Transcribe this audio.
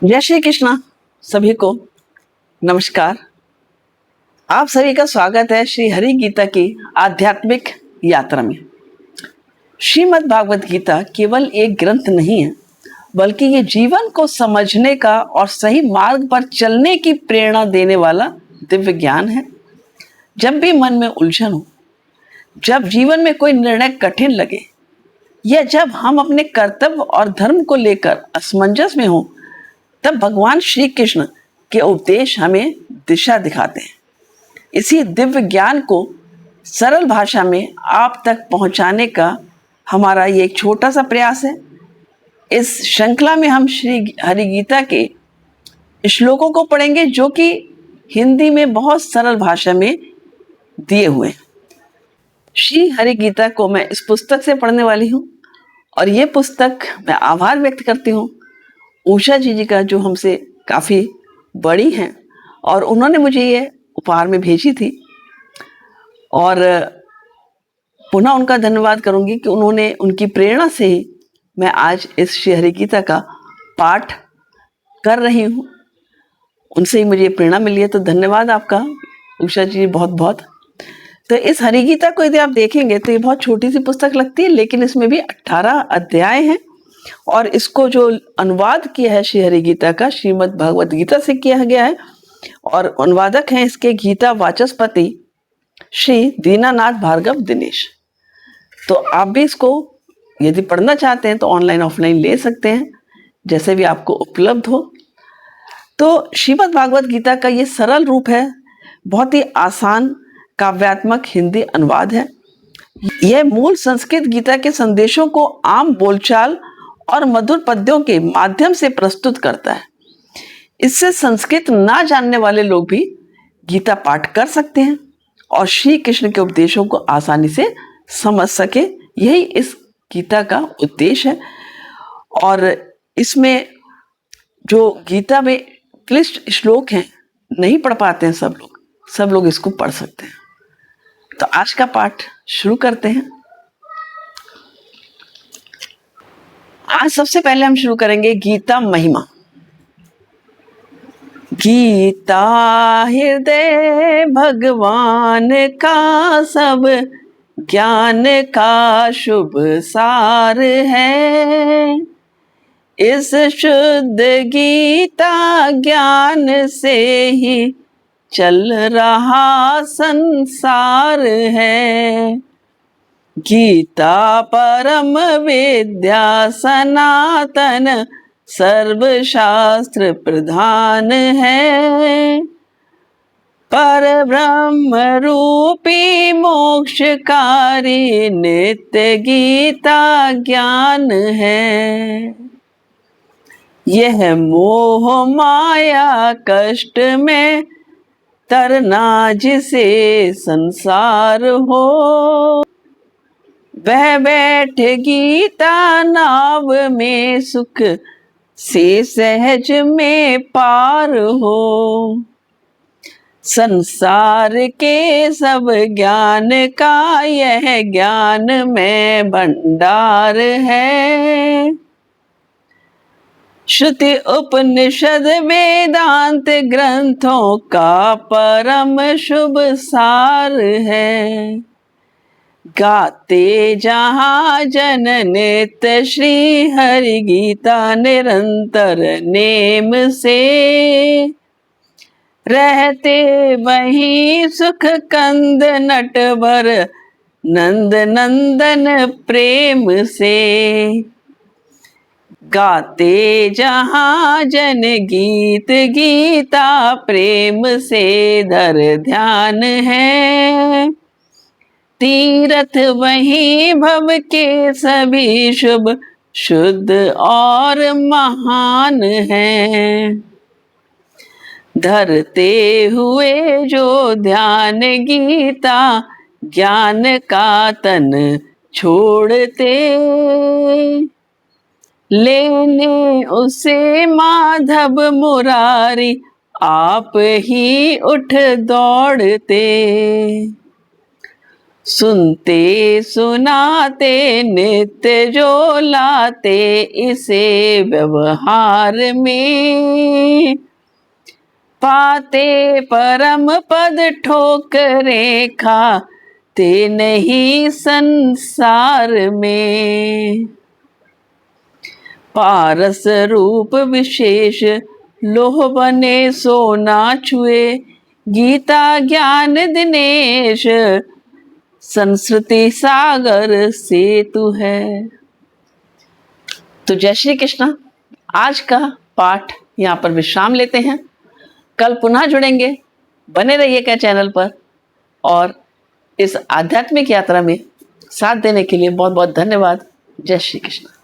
जय श्री कृष्णा सभी को नमस्कार। आप सभी का स्वागत है श्री हरि गीता की आध्यात्मिक यात्रा में। श्रीमद् भागवत गीता केवल एक ग्रंथ नहीं है, बल्कि ये जीवन को समझने का और सही मार्ग पर चलने की प्रेरणा देने वाला दिव्य ज्ञान है। जब भी मन में उलझन हो, जब जीवन में कोई निर्णय कठिन लगे, या जब हम अपने कर्तव्य और धर्म को लेकर असमंजस में हो, तब भगवान श्री कृष्ण के उपदेश हमें दिशा दिखाते हैं। इसी दिव्य ज्ञान को सरल भाषा में आप तक पहुंचाने का हमारा ये एक छोटा सा प्रयास है। इस श्रृंखला में हम श्री हरि गीता के श्लोकों को पढ़ेंगे, जो कि हिंदी में बहुत सरल भाषा में दिए हुए हैं। श्री हरि गीता को मैं इस पुस्तक से पढ़ने वाली हूँ, और ये पुस्तक मैं आभार व्यक्त करती हूँ उषा जी का, जो हमसे काफ़ी बड़ी हैं, और उन्होंने मुझे ये उपहार में भेजी थी। और पुनः उनका धन्यवाद करूंगी कि उन्होंने, उनकी प्रेरणा से ही मैं आज इस श्री हरि गीता का पाठ कर रही हूँ। उनसे ही मुझे प्रेरणा मिली है, तो धन्यवाद आपका उषा जी, बहुत बहुत। तो इस हरि गीता को यदि आप देखेंगे तो ये बहुत छोटी सी पुस्तक लगती है, लेकिन इसमें भी 18 अध्याय हैं। और इसको जो अनुवाद किया है श्री हरि गीता का, श्रीमद् भागवत गीता से किया गया है, और अनुवादक हैं इसके गीता वाचस्पति श्री दीनानाथ भार्गव दिनेश। तो आप भी इसको यदि पढ़ना चाहते हैं तो ऑनलाइन ऑफलाइन ले सकते हैं, जैसे भी आपको उपलब्ध हो। तो श्रीमद् भागवत गीता का ये सरल रूप है, बहुत ही आसान काव्यात्मक हिंदी अनुवाद है। यह मूल संस्कृत गीता के संदेशों को आम बोलचाल और मधुर पद्यों के माध्यम से प्रस्तुत करता है। इससे संस्कृत ना जानने वाले लोग भी गीता पाठ कर सकते हैं और श्री कृष्ण के उपदेशों को आसानी से समझ सके। यही इस गीता का उद्देश्य है। और इसमें जो गीता में क्लिष्ट श्लोक हैं, नहीं पढ़ पाते हैं सब लोग इसको पढ़ सकते हैं। तो आज का पाठ शुरू करते हैं। आज सबसे पहले हम शुरू करेंगे गीता महिमा। गीता हृदय भगवान का, सब ज्ञान का शुभ सार है। इस शुद्ध गीता ज्ञान से ही चल रहा संसार है। गीता परम विद्या सनातन सर्वशास्त्र प्रधान है। पर ब्रह्म रूपी मोक्षकारी नित्य गीता ज्ञान है। यह मोह माया कष्ट में तरना जिसे संसार हो, वह बैठ गीता नाव में सुख से सहज में पार हो। संसार के सब ज्ञान का यह ज्ञान में भंडार है। श्रुति उपनिषद वेदांत ग्रंथों का परम शुभ सार है। गाते जहाँ जन नित्य श्री हरि गीता निरंतर नेम से, रहते वहीं सुख कंद नटवर नंद नंदन प्रेम से। गाते जहाँ जन गीत गीता प्रेम से धर ध्यान है। तीर्थ वहीं भव के सभी शुभ शुद्ध और महान हैं। धरते हुए जो ध्यान गीता ज्ञान का तन छोड़ते, लेने उसे माधव मुरारी आप ही उठ दौड़ते। सुनते सुनाते नित्य जो लाते इसे व्यवहार में, पाते परम पद ठोकरे खाते नहीं संसार में। पारस रूप विशेष लोह बने सोना छुए, गीता ज्ञान दिनेश संस्कृति सागर सेतु है। तो जय श्री कृष्ण। आज का पाठ यहाँ पर विश्राम लेते हैं, कल पुनः जुड़ेंगे। बने रहिएगा चैनल पर और इस आध्यात्मिक यात्रा में साथ देने के लिए बहुत बहुत धन्यवाद। जय श्री कृष्ण।